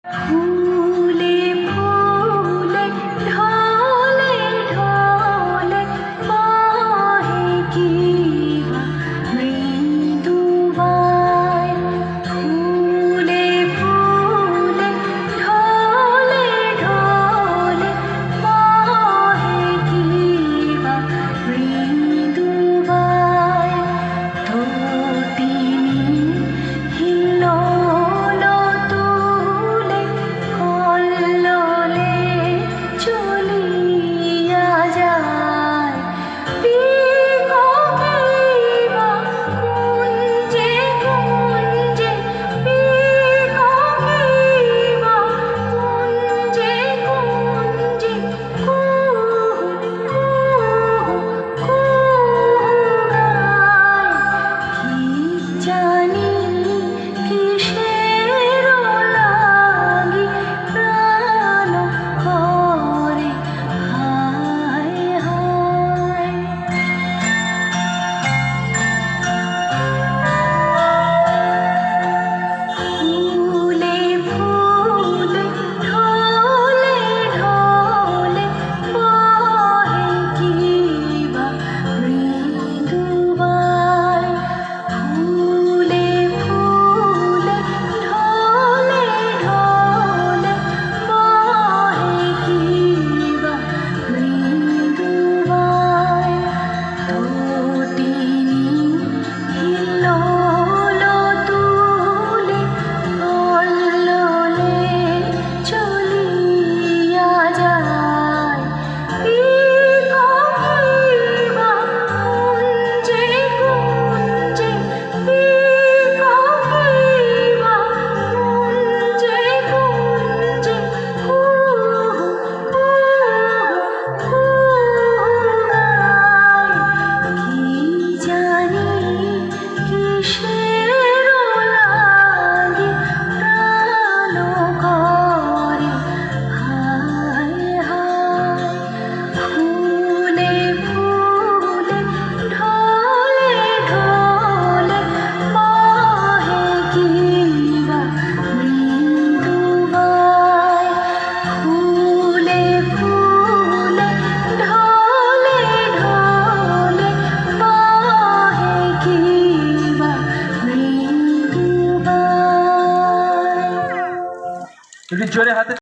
ফুলে ফুলে ঢলে ঢলে বহে কিবা মৃদু বায়। ফুলে ফুলে ঢলে ঢলে বহে কিবা মৃদু বায়। তটিনী হিল্লোল তুলে কল্লোলে চলিয়া যায়। পিককিবা কুঞ্জে কুঞ্জে, পিককিবা কুঞ্জে কুঞ্জে, কুহু কুহু কুহু গায়। কি জানি কিসের লাগি প্রাণ করে হায় হায়। ফুলে ফুলে ঢলে ঢলে বহে কিবা মৃদু বায়। ফুলে ফুলে ঢলে ঢলে বহে কিবা মৃদু বায়। তটিনী হিল্লোল তুলে কল্লোলে চলিয়া যায়। পিককিবা কুঞ্জে কুঞ্জে, পিককিবা কুঞ্জে কুঞ্জে, কুহু কুহু কুহু গায়। কি জানি কিসের লাগি প্রাণ করে হায় হায়। ফুলে ফুলে ঢলে ঢলে বহে কিবা মৃদু বায়। ফুলে ফুলে ঢলে ঢলে বহে কিবা মৃদু বায়। একটু জোরে হাতে